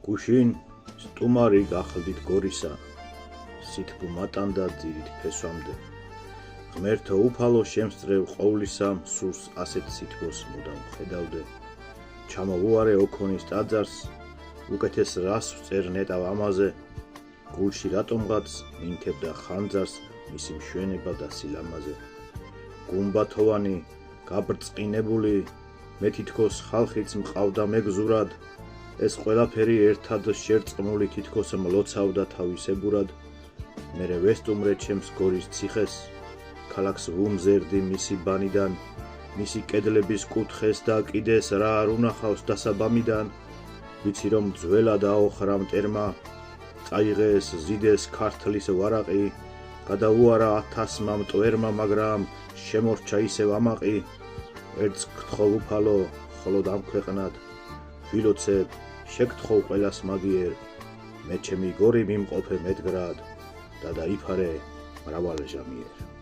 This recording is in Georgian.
გუშინ სტუმარი გახლდით გორისა, სითბო მატანდა ძირით ფესვამდე. ღმერთო უფალო შემსწრევ ყოვლისამ სურს ასეთ სითბოს მუდამ ხედავდე. ჩამოვუარე ოქონის ტაძარს, უკეთეს რას ვწერ ნეტავ ამაზე, გულში რატომღაც მინთებდა ხანძარს მისი მშვენება და სილამაზე. გუმბათოვანი, გაბრწყინებული, მე თითქოს ხალხიც მყავდა მეგზურად, ეს ყველაფერი ერთად შერწყმული თითქოს მლოცავდა თავისებურად. მერე ვესტუმრე ჩემს გორის ციხეს, ქალაქს ვუმზერდი მისი ბანიდან, მისი კედლების კუთხეს და კიდეს რა არ უნახავს დასაბამიდან. ვიცი რომ ძველა დაოხრა მტერმა, წაიღეს ზიდეს ქართლის ვარაყი, გადაუარა 1000-მა მტვერმა, მაგრამ შემორჩა ისევ ამაყი. ერთს გთხოვ უფალო, მხოლოდ ამ ქვეყნად, ვილოცებ, შეგთხოვ ყველას მაგიერ, მე ჩემი გორი მიმყოფე მედგრად და დაიფარე მრავალ ჟამიერ.